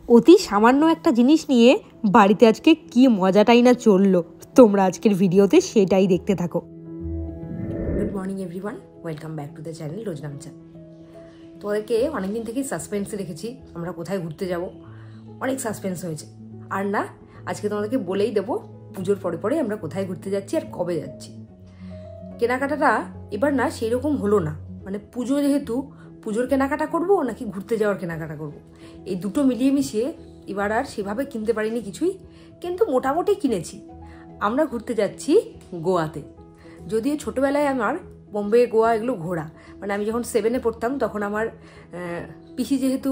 অতি সামান্য একটা জিনিস নিয়ে বাড়িতে আজকে কি মজাটাই না চললো, তোমরা আজকের ভিডিওতে সেটাই দেখতে থাকো। Good morning everyone, welcome back to the channel Roznamcha. তোমাদেরকে অনেকদিন থেকেই সাসপেন্সে রেখেছি, আমরা কোথায় ঘুরতে যাব, অনেক সাসপেন্স হয়েছে। আর না, আজকে তোমাদেরকে বলেই দেবো পুজোর পরে পরে আমরা কোথায় ঘুরতে যাচ্ছি আর কবে যাচ্ছি। কেনাকাটাটা এবার না সেই রকম হলো না, মানে পুজো যেহেতু পুজোর কেনাকাটা করব নাকি ঘুরতে যাওয়ার কেনাকাটা করব, এই দুটো মিলিয়ে মিশিয়ে এবার আর সেভাবে কিনতে পারিনি কিছুই, কিন্তু মোটামুটি কিনেছি। আমরা ঘুরতে যাচ্ছি গোয়াতে। যদিও ছোটোবেলায় আমার বোম্বে গোয়া এগুলো ঘোরা, মানে আমি যখন 7-এ পড়তাম তখন আমার পিসি যেহেতু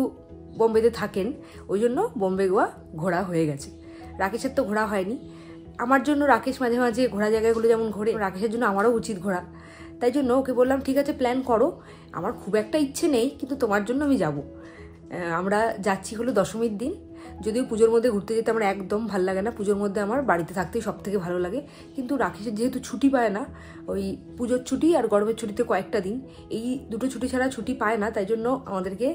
বোম্বেতে থাকেন, ওই জন্য বোম্বে গোয়া ঘোরা হয়ে গেছে। রাকেশের তো ঘোরা হয়নি। আমার জন্য রাকেশ মাঝে মাঝে ঘোরা জায়গাগুলো যেমন ঘোরে, রাকেশের জন্য আমারও উচিত ঘোরা। তাই জন্য ওকে বললাম ঠিক আছে প্ল্যান করো, আমার খুব একটা ইচ্ছে নেই কিন্তু তোমার জন্য আমি যাব। আমরা যাচ্ছি হলো দশমীর দিন। যদিও পুজোর মধ্যে ঘুরতে যেতে আমার একদম ভালো লাগে না, পুজোর মধ্যে আমার বাড়িতে থাকতেই সব থেকে ভালো লাগে। কিন্তু রাকেশের যেহেতু ছুটি পায় না, ওই পুজোর ছুটি আর গরমের ছুটিতে কয়েকটা দিন, এই দুটো ছুটি ছাড়া ছুটি পায় না, তাই জন্য আমাদেরকে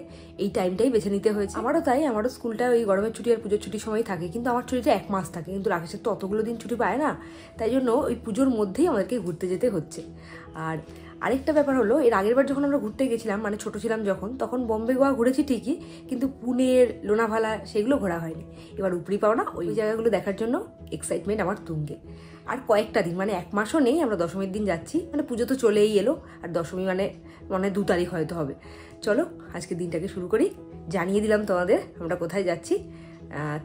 এই টাইমটাই বেছে নিতে হয়েছে। আমারও তাই, আমারও স্কুলটা ওই গরমের ছুটি আর পুজোর ছুটির সময় থাকে, কিন্তু আমার ছুটিটা 1 মাস থাকে, কিন্তু রাকেশের তো অতগুলো দিন ছুটি পায় না, তাই জন্য ওই পুজোর মধ্যেই আমাদেরকে ঘুরতে যেতে হচ্ছে। আর আরেকটা ব্যাপার হলো, এর আগের বার যখন আমরা ঘুরতে গেছিলাম, মানে ছোটো ছিলাম যখন, তখন বোম্বে গোয়া ঘুরেছি ঠিকই, কিন্তু পুনের লোনাভালা সেগুলো ঘোরা হয়নি। এবার উপরি পাওনা ওই জায়গাগুলো দেখার জন্য এক্সাইটমেন্ট আমার তুঙ্গে। আর কয়েকটা দিন, মানে 1 মাসও নেই, আমরা দশমীর দিন যাচ্ছি। মানে পুজো তো চলেই এলো, আর দশমী মানে 2 তারিখ হয়তো হবে। চলো আজকে দিনটাকে শুরু করি। জানিয়ে দিলাম তোমাদের আমরা কোথায় যাচ্ছি।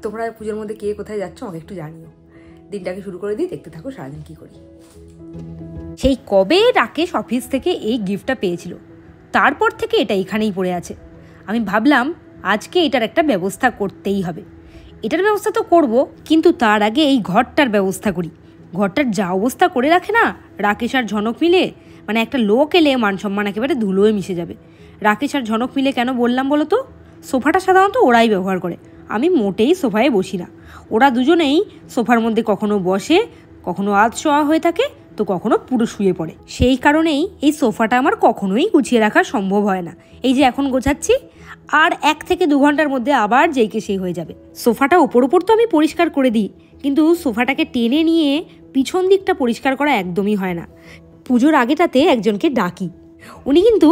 তোমরা পুজোর মধ্যে কে কোথায় যাচ্ছ আমাকে একটু জানিও। দিনটাকে শুরু করে দিই, দেখতে থাকো সারাদিন কী করি। সেই কবে রাকেশ অফিস থেকে এই গিফটটা পেয়েছিল, তারপর থেকে এটা এখানেই পড়ে আছে। আমি ভাবলাম আজকে এটার একটা ব্যবস্থা করতেই হবে। এটার ব্যবস্থা তো করব, কিন্তু তার আগে এই ঘরটার ব্যবস্থা করি। ঘরটার যা অবস্থা করে রাখে না রাকেশ আর ঝনক মিলে, মানে একটা লোক এলে মান সম্মান একেবারে ধুলোয় মিশে যাবে। রাকেশ আর ঝনক মিলে কেন বললাম বলো তো? সোফাটা সাধারণত ওরাই ব্যবহার করে, আমি মোটেই সোফায় বসি না। ওরা দুজনেই সোফার মধ্যে কখনো বসে, কখনো আধ শোয়া হয়ে থাকে, তো কখনো পুরো শুয়ে পড়ে। সেই কারণেই এই সোফাটা আমার কখনোই গুছিয়ে রাখা সম্ভব হয় না। এই যে এখন গোছাচ্ছি, আর 1 থেকে 2 ঘন্টার মধ্যে আবার যেইকে সেই হয়ে যাবে। সোফাটা ওপর তো আমি পরিষ্কার করে দিই, কিন্তু সোফাটাকে টেনে নিয়ে পিছন দিকটা পরিষ্কার করা একদমই হয় না। পুজোর আগেটাতে একজনকে ডাকি, উনি কিন্তু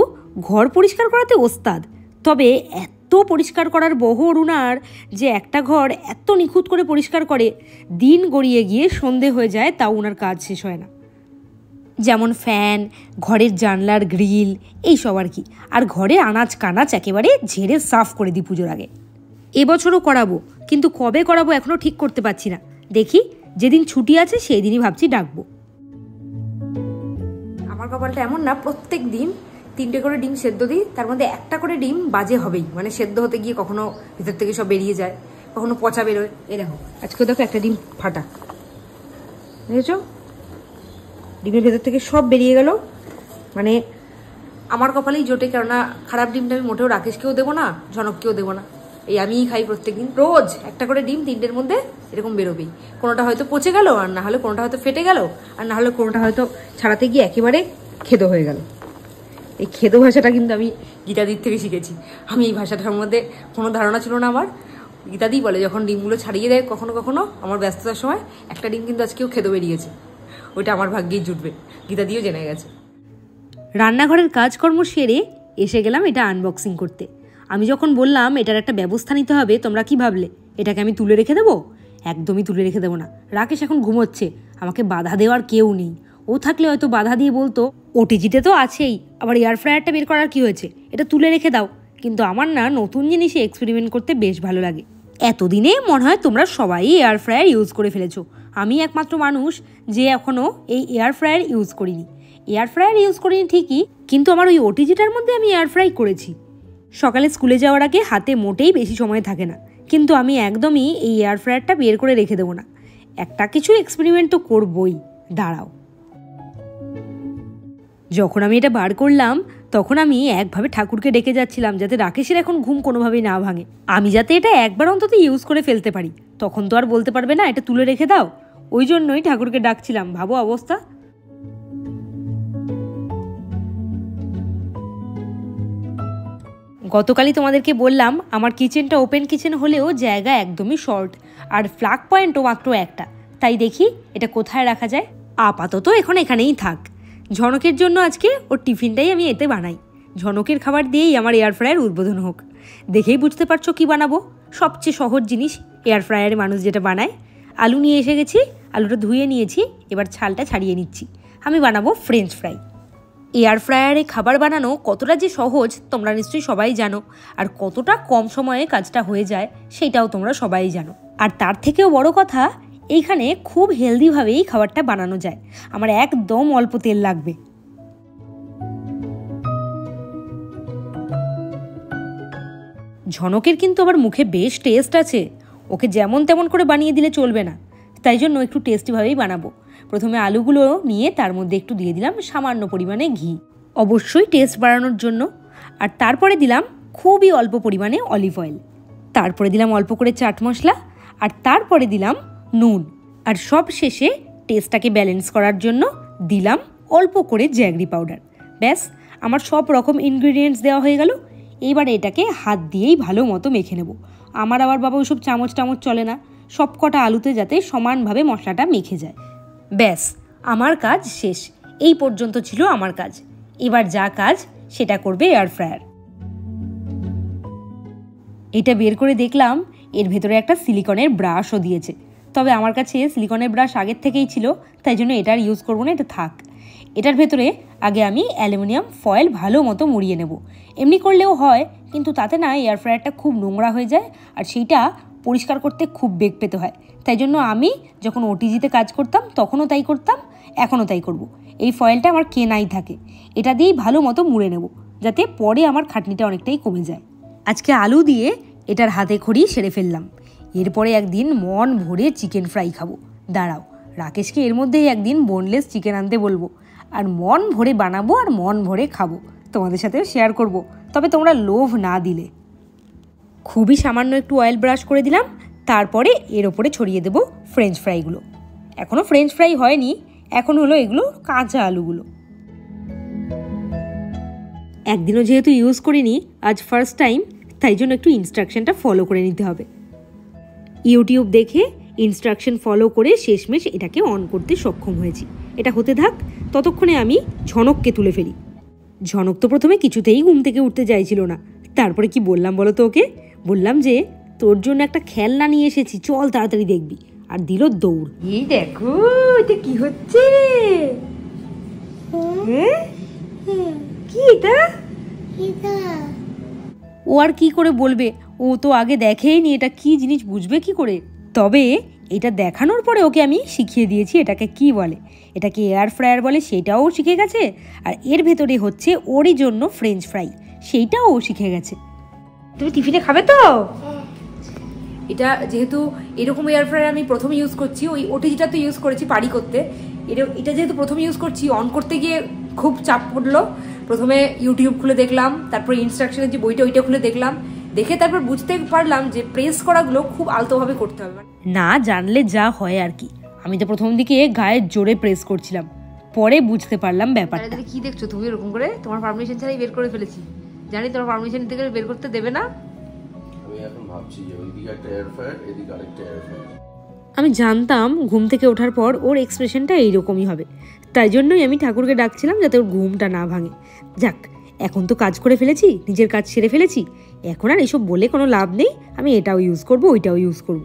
ঘর পরিষ্কার করাতে ওস্তাদ, তবে এত পরিষ্কার করার বহর উনার যে একটা ঘর এত নিখুঁত করে পরিষ্কার করে, দিন গড়িয়ে গিয়ে সন্ধে হয়ে যায়, তাও ওনার কাজ শেষ হয় না। যেমন ফ্যান, ঘরের জানলার গ্রিল, এইসব আর কি। আর ঘরে আনাজ কানাচ একেবারে ঝেড়ে সাফ করে দিই পুজোর আগে। এবছরও করাবো, কিন্তু কবে করাবো এখনও ঠিক করতে পারছি না। দেখি যেদিন ছুটি আছে সেই দিনই ভাবছি ডাকবো। আমার কপালটা এমন না, প্রত্যেক দিন 3টে করে ডিম সেদ্ধ দিই, তার মধ্যে একটা করে ডিম বাজে হবেই, মানে সেদ্ধ হতে গিয়ে কখনো ভিতর থেকে সব বেরিয়ে যায়, কখনো পচা বেরোয়। এই দেখো আজকে দেখো একটা ডিম ফাটা, বুঝেছো? ডিমের ভেতর থেকে সব বেরিয়ে গেল। মানে আমার কপালেই জোটে, কেননা খারাপ ডিমটা আমি মোটেও রাকেশকেও দেবো না, ঝনককেও দেবো না। এই আমিই খাই প্রত্যেকদিন, রোজ একটা করে ডিম 3টের মধ্যে এরকম বেরোবেই। কোনোটা হয়তো পচে গেল, আর না হলে কোনোটা হয়তো ফেটে গেল, আর না হলে কোনোটা হয়তো ছাড়াতে গিয়ে একেবারে খেদো হয়ে গেল। এই খেদো ভাষাটা কিন্তু আমি গীতাদির থেকে শিখেছি। আমি এই ভাষাটার মধ্যে কোনো ধারণা ছিল না আমার। গীতাদি বলে যখন ডিমগুলো ছাড়িয়ে দেয় কখনো কখনো আমার ব্যস্ততার সময়, একটা ডিম কিন্তু আজকেও খেদো বেরিয়েছে, ওইটা আমার ভাগ্যেই জুটবে, গীতাদিও জেনে গেছে। রান্নাঘরের কাজকর্ম সেরে এসে গেলাম এটা আনবক্সিং করতে। আমি যখন বললাম এটার একটা ব্যবস্থা নিতে হবে, তোমরা কি ভাবলে? এটাকে আমি তুলে রেখে দেবো? একদমই তুলে রেখে দেবো না। রাকেশ এখন ঘুমোচ্ছে, আমাকে বাধা দেওয়ার কেউ নেই। ও থাকলে হয়তো বাধা দিয়ে বলতো ওটিজিতে তো আছেই, আবার এয়ার ফ্রায়ারটা বের করার কি হয়েছে, এটা তুলে রেখে দাও। কিন্তু আমার না নতুন জিনিসে এক্সপেরিমেন্ট করতে বেশ ভালো লাগে। এতদিনে মনে হয় তোমরা সবাই এয়ার ফ্রায়ার ইউজ করে ফেলেছো, আমি একমাত্র মানুষ যে এখনও এই এয়ার ফ্রায়ার ইউজ করিনি। এয়ার ফ্রায়ার ইউজ করিনি ঠিকই, কিন্তু আমার ওই ওটিজিটার মধ্যে আমি এয়ার ফ্রাই করেছি। সকালে স্কুলে যাওয়ার আগে হাতে মোটেই বেশি সময় থাকে না, কিন্তু আমি একদমই এই এয়ার ফ্রায়ারটা বের করে রেখে দেবো না। একটা কিছু এক্সপেরিমেন্ট তো করবই, দাঁড়াও। যখন আমি এটা বার করলাম তখন আমি একভাবে ঠাকুরকে ডেকে যাচ্ছিলাম যাতে রাকেশের এখন ঘুম কোনোভাবেই না ভাঙে, আমি যাতে এটা একবার অন্তত ইউজ করে ফেলতে পারি। তখন তো আর বলতে পারবে না এটা তুলে রেখে দাও, ওই জন্যই ঠাকুরকে ডাকছিলাম। ভাবো অবস্থা। গতকালই তোমাদেরকে বললাম আমার কিচেনটা ওপেন কিচেন হলেও জায়গা একদমই শর্ট, আর প্লাগ পয়েন্টও মাত্র একটা। তাই দেখি এটা কোথায় রাখা যায়। আপাতত এখন এখানেই থাক। ঝনকের জন্য আজকে ওর টিফিনটাই আমি এতে বানাই। ঝনকের খাবার দিয়েই আমার এয়ার ফ্রায়ার উদ্বোধন হোক। দেখেই বুঝতে পারছো কি বানাবো। সবচেয়ে সহজ জিনিস এয়ার ফ্রায়ারে মানুষ যেটা বানায়। আলু নিয়ে এসে গেছি, আলুটা ধুয়ে নিয়েছি, এবার ছালটা ছাড়িয়ে নিচ্ছি। আমি বানাবো ফ্রেঞ্চ ফ্রাই। এয়ার ফ্রায়ারে খাবার বানানো কতটা যে সহজ তোমরা নিশ্চয়ই সবাই জানো, আর কতটা কম সময়ে কাজটা হয়ে যায় সেটাও তোমরা সবাই জানো। আর তার থেকেও বড় কথা, এইখানে খুব হেলদিভাবেই খাবারটা বানানো যায়। আমার একদম অল্প তেল লাগবে। ঝনকের কিন্তু আবার মুখে বেশ টেস্ট আছে। ওকে যেমন তেমন করে বানিয়ে দিলে চলবে না, তাই জন্য একটু টেস্টিভাবেই বানাবো। প্রথমে আলুগুলো নিয়ে তার মধ্যে একটু দিয়ে দিলাম সামান্য পরিমাণে ঘি, অবশ্যই টেস্ট বাড়ানোর জন্য। আর তারপরে দিলাম খুবই অল্প পরিমাণে অলিভ অয়েল, তারপরে দিলাম অল্প করে চাট মশলা, আর তারপরে দিলাম নুন, আর সব শেষে টেস্টটাকে ব্যালেন্স করার জন্য দিলাম অল্প করে জ্যাগরি পাউডার। ব্যাস, আমার সব রকম ইনগ্রিডিয়েন্টস দেওয়া হয়ে গেল। এইবার এটাকে হাত দিয়েই ভালো মতো মেখে নেব। আমার আবার বাবা ওইসব চামচ টামচ চলে না, সব কটা আলুতে যাতে সমানভাবে মশলাটা মেখে যায়। ব্যাস, আমার কাজ শেষ। এই পর্যন্ত ছিল আমার কাজ। এবার যা কাজ সেটা করবে এয়ার ফ্রায়ার। এটা বের করে দেখলাম এর ভেতরে একটা সিলিকনের ব্রাশও দিয়েছে। তবে আমার কাছে সিলিকনের ব্রাশ আগের থেকেই ছিল, তাই জন্য এটার ইউজ করবো না, এটা থাক। এটার ভেতরে আগে আমি অ্যালুমিনিয়াম ফয়েল ভালো মতো মুড়িয়ে নেব। এমনি করলেও হয়, কিন্তু তাতে না এয়ার ফ্রায়ারটা খুব নোংরা হয়ে যায়, আর সেইটা পরিষ্কার করতে খুব বেগ পেতে হয়। তাই জন্য আমি যখন ওটিজিতে কাজ করতাম তখনও তাই করতাম, এখনও তাই করব। এই ফয়েলটা আমার কেনাই থাকে। এটা দিয়েই ভালো মতো মুড়ে নেব, যাতে পরে আমার খাটনিটা অনেকটাই কমে যায়। আজকে আলু দিয়ে এটার হাতে খড়ি সেরে ফেললাম। এরপরে একদিন মন ভরে চিকেন ফ্রাই খাবো। দাঁড়াও, রাকেশকে এর মধ্যেই একদিন বোনলেস চিকেন আনতে বলবো, আর মন ভরে বানাবো আর মন ভরে খাবো। তোমাদের সাথেও শেয়ার করব, তবে তোমরা লোভ না দিলে। খুবই সামান্য একটু অয়েল ব্রাশ করে দিলাম, তারপরে এর ওপরে ছড়িয়ে দেবো ফ্রেঞ্চ ফ্রাইগুলো। এখনও ফ্রেঞ্চ ফ্রাই হয়নি, এখন হলো এগুলো কাঁচা আলুগুলো। একদিনও যেহেতু ইউজ করিনি, আজ ফার্স্ট টাইম, তাই জন্য একটু ইনস্ট্রাকশনটা ফলো করে নিতে হবে। ইউটিউব দেখে ইনস্ট্রাকশন ফলো করে শেষমেশ এটাকে অন করতে সক্ষম হয়েছি। এটা হতে থাক, ততক্ষণে আমি ঝনককে তুলে ফেলি। ঝনক তো প্রথমে কিছুতেই ঘুম থেকে উঠতে চাইছিল না। তারপরে কি বললাম বলো তো ওকে? বললাম যে তোর জন্য একটা খেলনা নিয়ে এসেছি, চল তাড়াতাড়ি দেখবি। আর দিল দৌড়। এই দেখো এটা কি হচ্ছে। কি এটা? ও আর কি করে বলবে, ও তো আগে দেখেইনি এটা কি জিনিস, বুঝবে কি করে? তবে এটা দেখানোর পরে ওকে আমি শিখিয়ে দিয়েছি এটাকে কি বলে। এটাকে এয়ার ফ্রায়ার বলে সেটাও শিখে গেছে, আর এর ভেতরে হচ্ছে ওরই জন্য ফ্রেঞ্চ ফ্রাই, সেইটাও ও শিখে গেছে। তুমি টিফিনে খাবে তো? এটা যেহেতু এরকম এয়ার ফ্রায়ার আমি প্রথম ইউজ করছি, ওই ওটিজিটা তো ইউজ করেছি পারি করতে। এটা যেহেতু প্রথম ইউজ করছি, অন করতে গিয়ে খুব চাপ পড়লো। প্রথমে ইউটিউব খুলে দেখলাম, তারপরে ইনস্ট্রাকশনের যে বইটা ওইটা খুলে দেখলাম, দেখে তারপর বুঝতে পারলাম যে প্রেস করাগুলো খুব আলতোভাবে করতে হবে। না জানলে যা হয় আর কি। আমি তো প্রথম দিকে গায়ে জোরে প্রেস করছিলাম, পরে বুঝতে পারলাম ব্যাপারটা। কি দেখছো তুমি এরকম করে? তোমার পারমিশন ছাড়াই বের করে ফেলেছি। জানি তোমার পারমিশন থেকে বের করতে দেবে না। আমি এখন ভাবছি যে ওইদিকে একটা এয়ার ফ্রায়ার, এদিকে আরেকটা এয়ার ফ্রায়ার। আমি জানতাম ঘুম থেকে ওঠার পর ওর এক্সপ্রেশনটা এইরকমই হবে, তাই জন্যই আমি ঠাকুরকে ডাকছিলাম যাতে ওর ঘুমটা না ভাঙে। যাক, এখন তো কাজ করে ফেলেছি, নিজের কাজ সেরে ফেলেছি, এখন আর এসব বলে কোনো লাভ নেই। আমি এটাও ইউজ করব, ওইটাও ইউজ করব।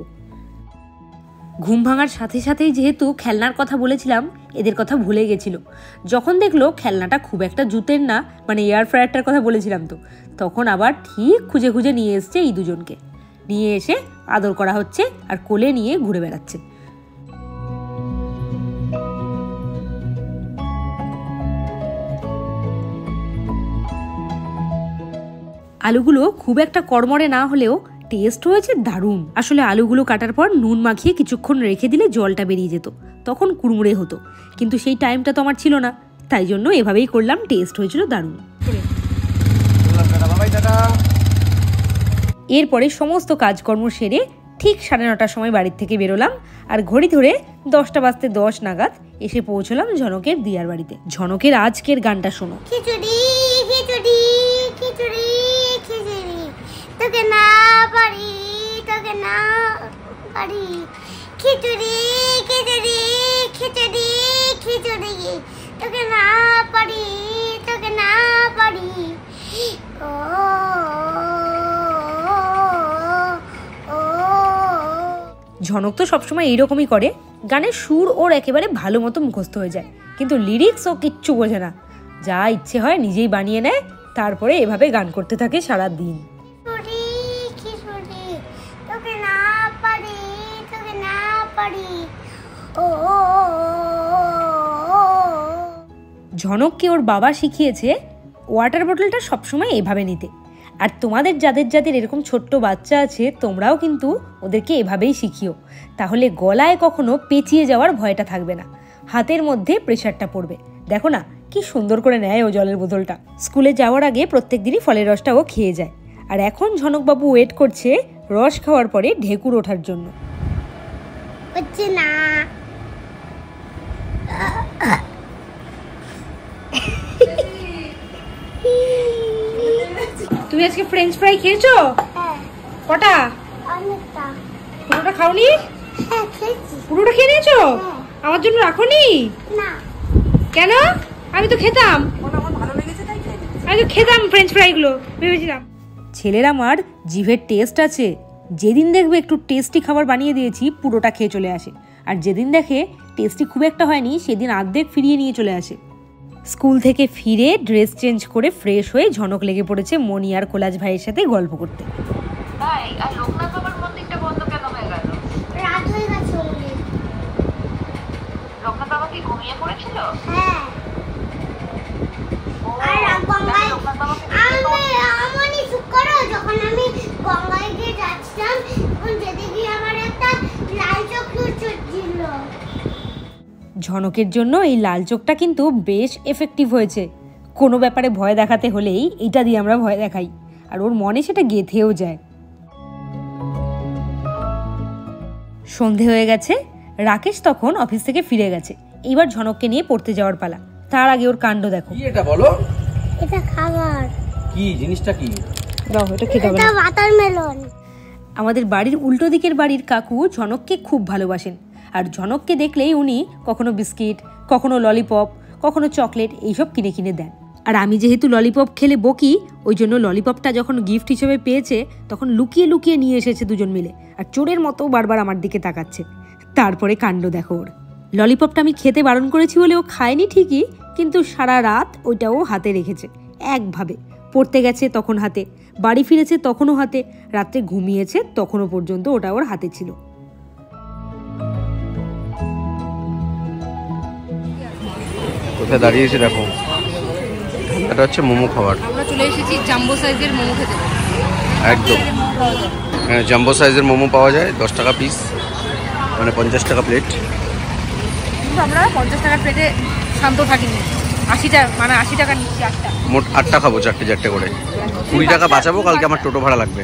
ঘুম ভাঙার সাথে সাথেই যেহেতু খেলনার কথা বলেছিলাম, এদের কথা ভুলে গেছিল। যখন দেখলো খেলনাটা খুব একটা জুতের না, মানে এয়ার ফ্রায়ারটার কথা বলেছিলাম তো, তখন আবার ঠিক খুঁজে খুঁজে নিয়ে এসছে এই দুজনকে। নিয়ে এসে আদর করা হচ্ছে আর কোলে নিয়ে ঘুরে বেড়াচ্ছে। আলুগুলো খুব একটা কড়মড়ে না হলেও টেস্ট হয়েছে দারুণ। আসলে আলুগুলো কাটার পর নুন মাখিয়ে কিছুক্ষণ রেখে দিলে জলটা বেরিয়ে যেত, তখন কুড়মুড়ে হতো। কিন্তু সেই টাইমটা তো আমার ছিল না, তাই জন্য এভাবেই করলাম। টেস্ট হয়েছিল দারুণ। এরপরে সমস্ত কাজকর্ম সেরে ঠিক 9:30টার সময় বাড়ির থেকে বেরোলাম, আর ঘড়ি ধরে 10টা বাজতে 10 নাগাদ এসে পৌঁছলাম ঝনকের দিয়ার বাড়িতে। ঝনকের আজকের গানটা শোনো। খিচুড়ি খিচুড়ি খিচুড়ি খিচুড়ি তোকে না পারি, তোকে না পারি। খিচুড়ি খিচুড়ি খিচুড়ি খিচুড়ি, তোকে না পারি, তোকে না পারি। ও ঝনক তো সবসময় এইরকমই করে, গানের সুর ওর একেবারে ভালো মতো মুখস্থ হয়ে যায়, কিন্তু লিরিক্স ও কিচ্ছু বোঝে না। যা ইচ্ছে হয় নিজেই বানিয়ে নেয়, তারপরে এভাবে গান করতে থাকে সারা দিন। তোকে না পারি, তোকে না পারি। ও ঝনককে ওর বাবা শিখিয়েছে ওয়াটার বোতলটা সবসময় এভাবে নিতে। আর তোমাদের যাদের যাদের এরকম ছোট্ট বাচ্চা আছে, তোমরাও কিন্তু ওদেরকে এভাবেই শিখিও, তাহলে গলায় কখনো পেঁচিয়ে যাওয়ার ভয়টা থাকবে না, হাতের মধ্যে প্রেশারটা পড়বে। দেখো না কি সুন্দর করে নেয় ও জলের বোতলটা। স্কুলে যাওয়ার আগে প্রত্যেক দিনই ফলের রসটা ও খেয়ে যায়। আর এখন ঝনকবাবু ওয়েট করছে রস খাওয়ার পরে ঢেকুর ওঠার জন্য। হচ্ছে না। তুমি আজকে ফ্রেঞ্চ ফ্রাই খেয়েছো? হ্যাঁ, কটা? অনেকটা। পুরোটা খাওনি? হ্যাঁ, খেয়েছি। পুরোটা খেয়ে নিয়েছো? হ্যাঁ। আমার জন্য রাখোনি না, কেন? আমি তো খেতাম, আমি তো খেতাম ফ্রেঞ্চ ফ্রাই গুলো, ভেবেছিলাম। ছেলের আমার জিভের টেস্ট আছে, যেদিন দেখবে একটু টেস্টি খাবার বানিয়ে দিয়েছি পুরোটা খেয়ে চলে আসে, আর যেদিন দেখে টেস্টি খুব একটা হয়নি সেদিন অর্ধেক ফিরিয়ে নিয়ে চলে আসে। স্কুল থেকে ফিরে ড্রেস চেঞ্জ করে ফ্রেশ হয়ে ঝনক লেগে পড়েছে মনি আর কোলাজ ভাইয়ের সাথে গল্প করতে। ভাই, আর লোকনাথ বাবার মন্দিরটা বন্ধ কেন হয়ে গেল? রাত হয়ে গেছে বলে। লোকনাথ বাবা কি ঘুমিয়ে পড়েছিল? হ্যাঁ। আর গঙ্গায় লোকনাথ বাবাকে আমি চুপ করো, যখন আমি গঙ্গায় গিয়ে যাচ্ছিলাম তখন যেতে গিয়ে আমার একটা লাল চোখ ছিল। ঝনকের জন্য এই লাল চোখটা কিন্তু বেশ এফেক্টিভ হয়েছে। কোনো ব্যাপারে ভয় দেখাতে হলেই এটা দিয়ে আমরা ভয় দেখাই, আর ওর মনে সেটা গেঁথেও যায়। সন্ধে হয়ে গেছে, রাকেশ তখন অফিস থেকে ফিরে গেছে। এইবার ঝনককে নিয়ে পড়তে যাওয়ার পালা। তার আগে ওর কাণ্ড দেখো। কি এটা বলো? এটা খাবার। কি জিনিসটা কি? দাও, এটা খেতে হবে এটা না। ওয়াটারমেলন। আমাদের বাড়ির উল্টো দিকের বাড়ির কাকু ঝনককে খুব ভালোবাসেন, আর ঝনককে দেখলেই উনি কখনো বিস্কিট, কখনো ললিপপ, কখনো চকলেট এইসব কিনে কিনে দেন। আর আমি যেহেতু ললিপপ খেলে বকি, ওই জন্য ললিপপটা যখন গিফট হিসেবে পেয়েছে তখন লুকিয়ে লুকিয়ে নিয়ে এসেছে দুজন মিলে, আর চোরের মতো বারবার আমার দিকে তাকাচ্ছে। তারপরে কাণ্ড দেখো ওর। ললিপপটা আমি খেতে বারণ করেছি বলে ও খায়নি ঠিকই, কিন্তু সারা রাত ওইটাও হাতে রেখেছে একভাবে। পড়তে গেছে তখন হাতে, বাড়ি ফিরেছে তখনও হাতে, রাত্রে ঘুমিয়েছে তখনও পর্যন্ত ওটা ওর হাতে ছিল। কোথায় দাঁড়িয়েছে দেখো, এটা হচ্ছে মোমো খাবার। আমরা চলে এসেছি জাম্বো সাইজের মোমো খেতে। একদম হ্যাঁ, জাম্বো সাইজের মোমো পাওয়া যায়, 10 টাকা পিস, মানে 50 টাকা প্লেট। কিন্তু আমরা 50 টাকার প্লেটে শান্ত থাকিনি, 80 টাকা নিচ্ছি। মোট 8টা খাবো, চারটে করে। 20 টাকা বাঁচাবো, কালকে আমার টোটো ভাড়া লাগবে।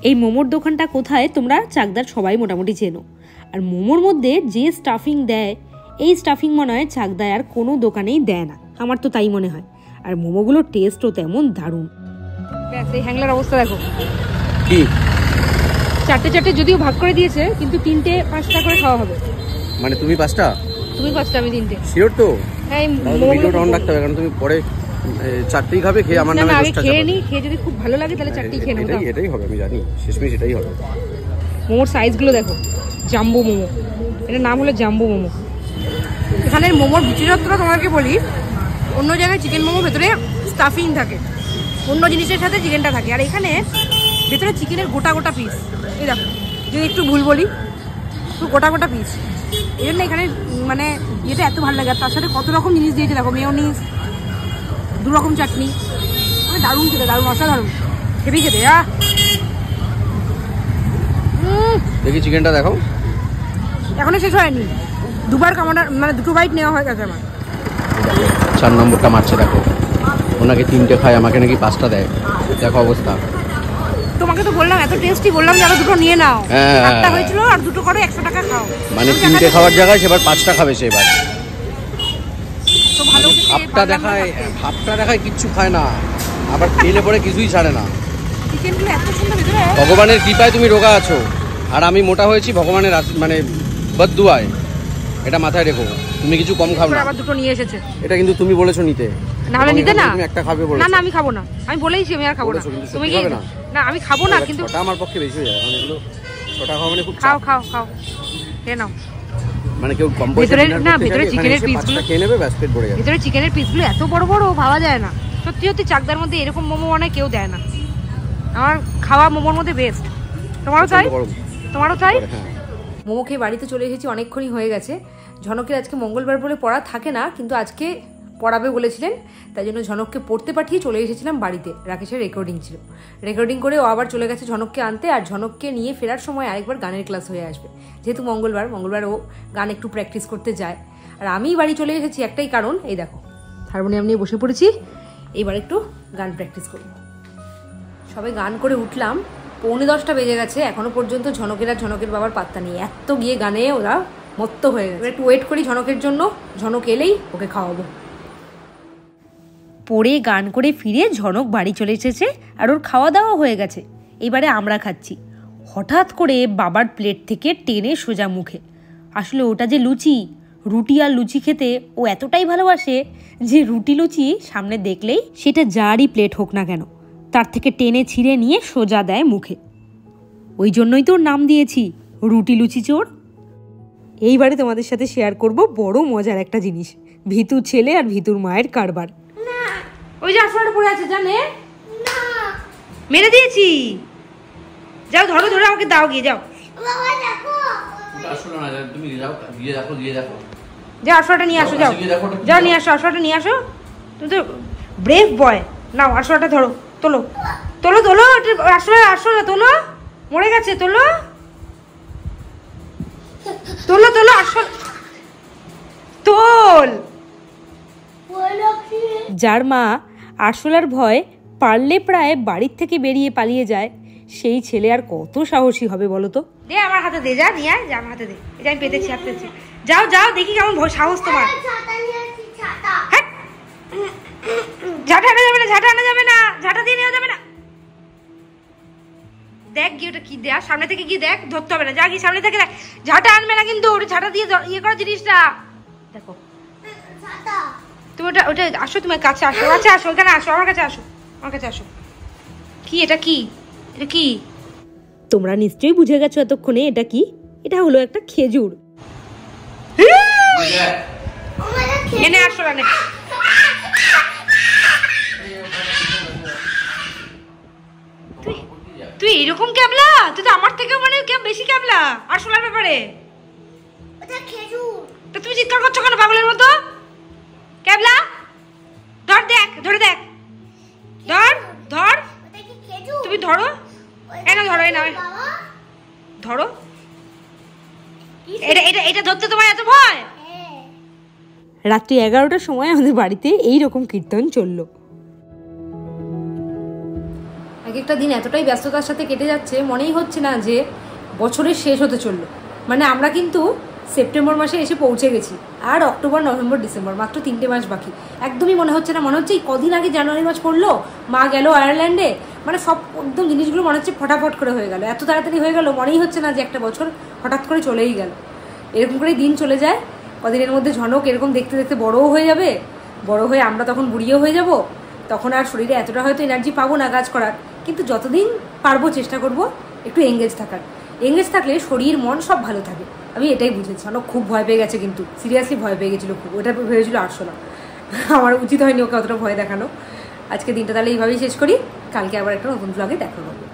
এই মোমোর দোকানটা কোথায় তোমরা চাকদার সবাই মোটামুটি চেনো। আর মোমোর মধ্যে যে স্টাফিং দেয়, এই স্টাফিং মনে হয় চাকদায় আর কোনো দোকানেই দেয় না, আমার তো তাই মনে হয়। আর মোমোগুলোর টেস্টও তেমন দারুণ। এই হ্যাংলার অবস্থা দেখো, কি চারটে যদিও ভাগ করে দিয়েছে, কিন্তু 3টে 5টা করে খাওয়া হবে। মানে তুমি 5টা, তুমি 5টা, আমি 3টে। শিওর তো? হ্যাঁ, ভিডিওটা অন রাখতে হবে, কারণ তুমি পরে 4টেই খাবে, খেয়ে আমার নামে 10টা খেয়ে নিই, খেয়ে যদি খুব ভালো লাগে তাহলে 4টেই খেয়ে নেবো। এটাই হবে, আমি জানি শেষমেশ এটাই হবে। মোমোর সাইজগুলো দেখো, জাম্বো মোমো, এটার নাম হলো জাম্বো মোমো। এখানের মোমোর বিশেষত্বটা তোমাকে বলি, অন্য জায়গায় চিকেন মোমো ভেতরে স্টাফিং থাকে, অন্য জিনিসের সাথে চিকেনটা থাকে, আর এখানে ভেতরে চিকেনের গোটা গোটা পিস। এই দেখো, যদি একটু ভুল বলি, তো গোটা গোটা পিস। এই জন্য এখানে মানে এটা এত ভালো লাগে। আর তার সাথে কত রকম জিনিস দিয়েছে দেখো, মেয়োনিজ, 2 রকম চাটনি, মানে দারুণ খেতে, দারুণ, অসাধারণ, হেভি খেতে। দেখি চিকেনটা দেখো, এখনো শেষ হয়নি, 2বার কামড়ার মানে 2টো বাইট নেওয়া হয়ে গেছে আমার। 4 নম্বরটা মারছে দেখো, ওনাকে 3টে খায়, আমাকে নাকি 5টা দেয়। দেখো অবস্থা। তোমাকে তো বললাম এত টেস্টি, বললাম যে আরো 2টো নিয়ে নাও। হ্যাঁ, 8টা হয়েছিল, আর 2টো করে 100 টাকা খাও। মানে 3টে খাওয়ার জায়গায় সেবার 5টা খাবে সে। এবার তো ভালো হাফটা দেখায় কিচ্ছু খায় না, আবার খেলে পরে কিছুই ছাড়ে না। চিকেনগুলো এত সুন্দর ভিতরে। ভগবানের কৃপায় তুমি রোগা আছো, আর আমি মোটা হয়েছি ভগবানের মানে বদদুয়ায়। এটা মাথায় রেখো, তুমি কিছু কম খাও না। আবার দুটো নিয়ে এসেছে। এটা কিন্তু তুমি বলেছো নিতে। না হলে নিতে না। তুমি একটা খাবে বলেছো। না না আমি খাবো না, আমি বলেইছি আমি আর খাবো না। তুমি কি খাবে না? না আমি খাবো না, কিন্তু ওটা আমার পক্ষে বেশি হয়ে যায়, কারণ এগুলো ছোটা খাওয়া মানে খুব খাও খাও খাও খেয়ে নাও। মানে কেউ কম পয়সা ভিতরে না, ভিতরে চিকেনের পিসগুলো খেয়ে নেবে, ব্যাস পেট ভরে যাবে। ভিতরে চিকেনের পিসগুলো এত বড় বড় ভাবা যায় না। সত্যি সত্যি চাকদার মধ্যে এরকম মোমো বানায় কেউ দেয় না। আমার খাওয়া মোমোর মধ্যে বেস্ট। তোমারও চাই? তোমারও চাই? মোমো খেয়ে বাড়িতে চলে এসেছি, অনেকক্ষণই হয়ে গেছে। ঝনকের আজকে মঙ্গলবার বলে পড়া থাকে না, কিন্তু আজকে পড়াবে বলেছিলেন, তাই জন্য ঝনককে পড়তে পাঠিয়ে চলে এসেছিলাম বাড়িতে। রাকেশের রেকর্ডিং ছিল, রেকর্ডিং করে ও আবার চলে গেছে ঝনককে আনতে। আর ঝনককে নিয়ে ফেরার সময় আরেকবার গানের ক্লাস হয়ে আসবে, যেহেতু মঙ্গলবার ও গান একটু প্র্যাকটিস করতে যায়। আর আমি বাড়ি চলে এসেছি একটাই কারণ, এই দেখো হারমোনিয়াম নিয়ে বসে পড়েছি, এইবার একটু গান প্র্যাকটিস করব। সবাই গান করে উঠলাম, 9:45 বেজে গেছে, এখনো পর্যন্ত ঝনকের আর ঝনকের বাবার পাত্তা নেই। এত গিয়ে গানে ওরা মত্ত হয়ে গেছে। একটু ওয়েট করি ঝনকের জন্য, ঝনক এলেই ওকে খাওয়াবো। পড়ে গান করে ফিরে ঝনক বাড়ি চলে এসেছে, আর ওর খাওয়া দাওয়া হয়ে গেছে। এবারে আমরা খাচ্ছি। হঠাৎ করে বাবার প্লেট থেকে টেনে সোজা মুখে। আসলে ওটা যে লুচি, রুটি আর লুচি খেতে ও এতটাই ভালোবাসে যে রুটি লুচি সামনে দেখলেই সেটা যারই প্লেট হোক না কেন তার থেকে টেনে ছিঁড়ে নিয়ে সোজা দেয় মুখে। ওই জন্যই তো ওর নাম দিয়েছি রুটি লুচি চোর। এইবারে তোমাদের সাথে শেয়ার করব বড় মজার একটা জিনিস, ভিতুর ছেলে আর ভিতুর মায়ের কারবার। ওই যে আসলে পড়ে আছে জানে, মেরে দিয়েছি। যাও ধরো, ধরে আমাকে দাও, গিয়ে যাও। বাবা দেখো, আসলে না, তুমি যাও, গিয়ে দেখো, গিয়ে দেখো। যাও আসলটা নিয়ে আসো, যাও যাও নিয়ে আসো, আসলটা নিয়ে আসো। তুমি তো ব্রেভ বয়। নাও আসলটা ধরো, তোলো তোলো তোলো, আসলে আসলে তোলো, মরে গেছে, তোলো তোলো তোলো, আসল তোল। যার মা আরশোলার ভয় পারলে প্রায় বাড়ির থেকে বেরিয়ে পালিয়ে যায়, সেই ছেলে আর কত সাহসী হবে বলো তো? দে আমার হাতে দে, যা নিয়ে আয়, যা আমার হাতে দে। এটা আমি পেতেছি, হাতে যাও যাও, দেখি কেমন সাহস তোমার। ছাতা নিয়ে আসছি, ছাতা। ঝাঁটা আনা যাবে না, ঝাঁটা আনা যাবে না, ঝাঁটা দিয়ে নেওয়া যাবে না। দেখ গিয়ে ওটা কি দেয়া, সামনে থেকে গিয়ে দেখ, ধরতে হবে না, যা গিয়ে সামনে থেকে দেখ। ঝাঁটা আনবে না কিন্তু, ওটা ঝাঁটা দিয়ে ইয়ে করা জিনিসটা দেখো। ছাতা। তুমি ওটা ওটা আসো, তুমি কাছে আসো, কাছে আসো, এখানে আসো, আমার কাছে আসো, আমার কাছে আসো। কি এটা, কি এটা, কি? তোমরা নিশ্চয়ই বুঝে গেছো এতক্ষণে এটা কি। এটা হলো একটা খেজুর। এনে আসো, রানে তুই এরকম ক্যাবলা, তুই তো আমার থেকে মানে বেশি ক্যাবলা আরশোলার ব্যাপারে। ওটা খেজুর। তো তুমি চিৎকার করছো কেন পাগলের মতো? ক্যাবলা ধর, দেখ ধরে দেখ, ধর ধর, ওটা কি খেজুর? তুমি ধরো, এই না ধরো, এই না বাবা, ধরো। এটা এটা এটা ধরতে তোমার এত ভয়? হ্যাঁ। রাত্রি 11টার সময় আমাদের বাড়িতে এই রকম কীর্তন চললো। এক একটা দিন এতটাই ব্যস্ততার সাথে কেটে যাচ্ছে, মনেই হচ্ছে না যে বছরের শেষ হতে চললো। মানে আমরা কিন্তু সেপ্টেম্বর মাসে এসে পৌঁছে গেছি, আর অক্টোবর, নভেম্বর, ডিসেম্বর, মাত্র 3টে মাস বাকি। একদমই মনে হচ্ছে না, মনে হচ্ছে এই কদিন আগে জানুয়ারি মাস পড়লো, মা গেল আয়ারল্যান্ডে, মানে সব একদম জিনিসগুলো মনে হচ্ছে ফটাফট করে হয়ে গেল, এত তাড়াতাড়ি হয়ে গেল, মনেই হচ্ছে না যে একটা বছর হঠাৎ করে চলেই গেল। এরকম করেই দিন চলে যায়। কদিনের মধ্যে ঝনক এরকম দেখতে দেখতে বড়ও হয়ে যাবে, বড় হয়ে আমরা তখন বুড়িও হয়ে যাব, তখন আর শরীরে এতটা হয়তো এনার্জি পাবো না কাজ করার। কিন্তু যতদিন পারবো চেষ্টা করব একটু এঙ্গেজ থাকার। এঙ্গেজ থাকলে শরীর মন সব ভালো থাকে, আমি এটাই বুঝেছি। অনেক খুব ভয় পেয়ে গেছে, কিন্তু সিরিয়াসলি ভয় পেয়ে গেছিলো খুব, ওটা ভেবেছিল আরশোলা। আমার উচিত হয়নি ওকে অতটা ভয় দেখানো। আজকে দিনটা তাহলে এইভাবেই শেষ করি, কালকে আবার একটা নতুন ব্লগে দেখা হবে।